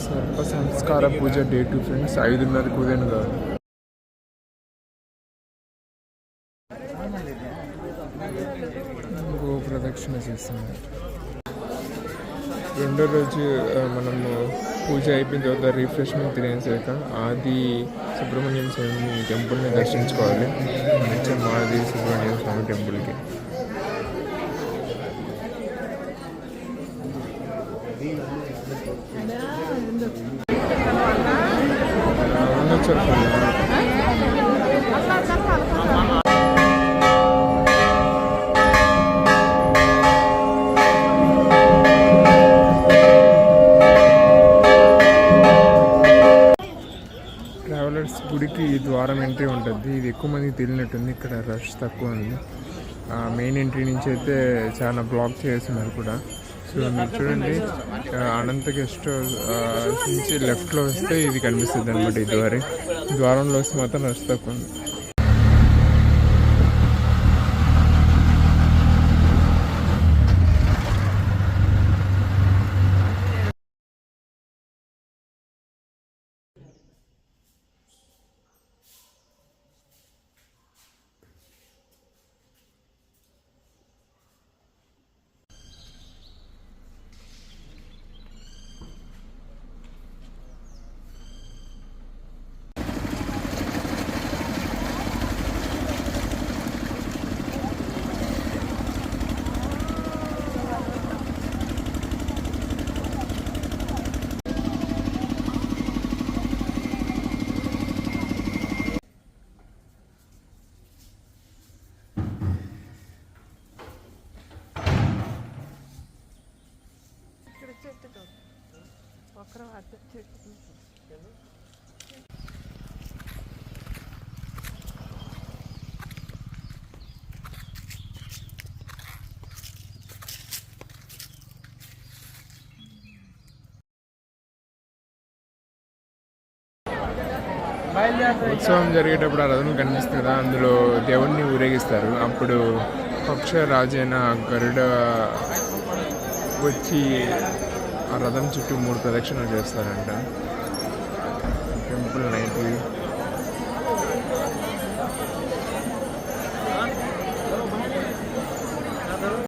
సర్ప సంస్కార పూజ day 2 friends. 5:30కి ఉదయం కాదు. గో ప్రదక్షిణ చేస్తున్నారు. రెండో రోజు మనము పూజ అయిపోయిన తర్వాత రిఫ్రెష్మెంట్ తినేసాక ఆది సుబ్రహ్మణ్యం స్వామి టెంపుల్ని దర్శించుకోవాలి. మంచిగా ఆది సుబ్రహ్మణ్యం స్వామి టెంపుల్కి ట్రావెలర్స్ గుడికి ద్వారం ఎంట్రీ ఉంటుంది. ఇది ఎక్కువ మందికి తెలియనట్టుంది. ఇక్కడ రష్ తక్కువ ఉంది. మెయిన్ ఎంట్రీ నుంచి అయితే చాలా బ్లాక్ చేస్తున్నారు కూడా. సో మీరు చూడండి, అనంత గెస్ట్ హౌస్ నుంచి లెఫ్ట్లో వస్తే ఇది కనిపిస్తుంది అనమాట. ఈ ద్వారంలో వస్తే మాత్రం రష్ తక్కువ ఉంది. ఉత్సవం జరిగేటప్పుడు ఆ రథం కనిపిస్తుంది కదా, అందులో దేవుణ్ణి ఊరేగిస్తారు. అప్పుడు పక్షరాజైన గరుడ వచ్చి ఆ రథం చుట్టూ 3 ప్రదక్షిణలు చేస్తారంట. Temple night view.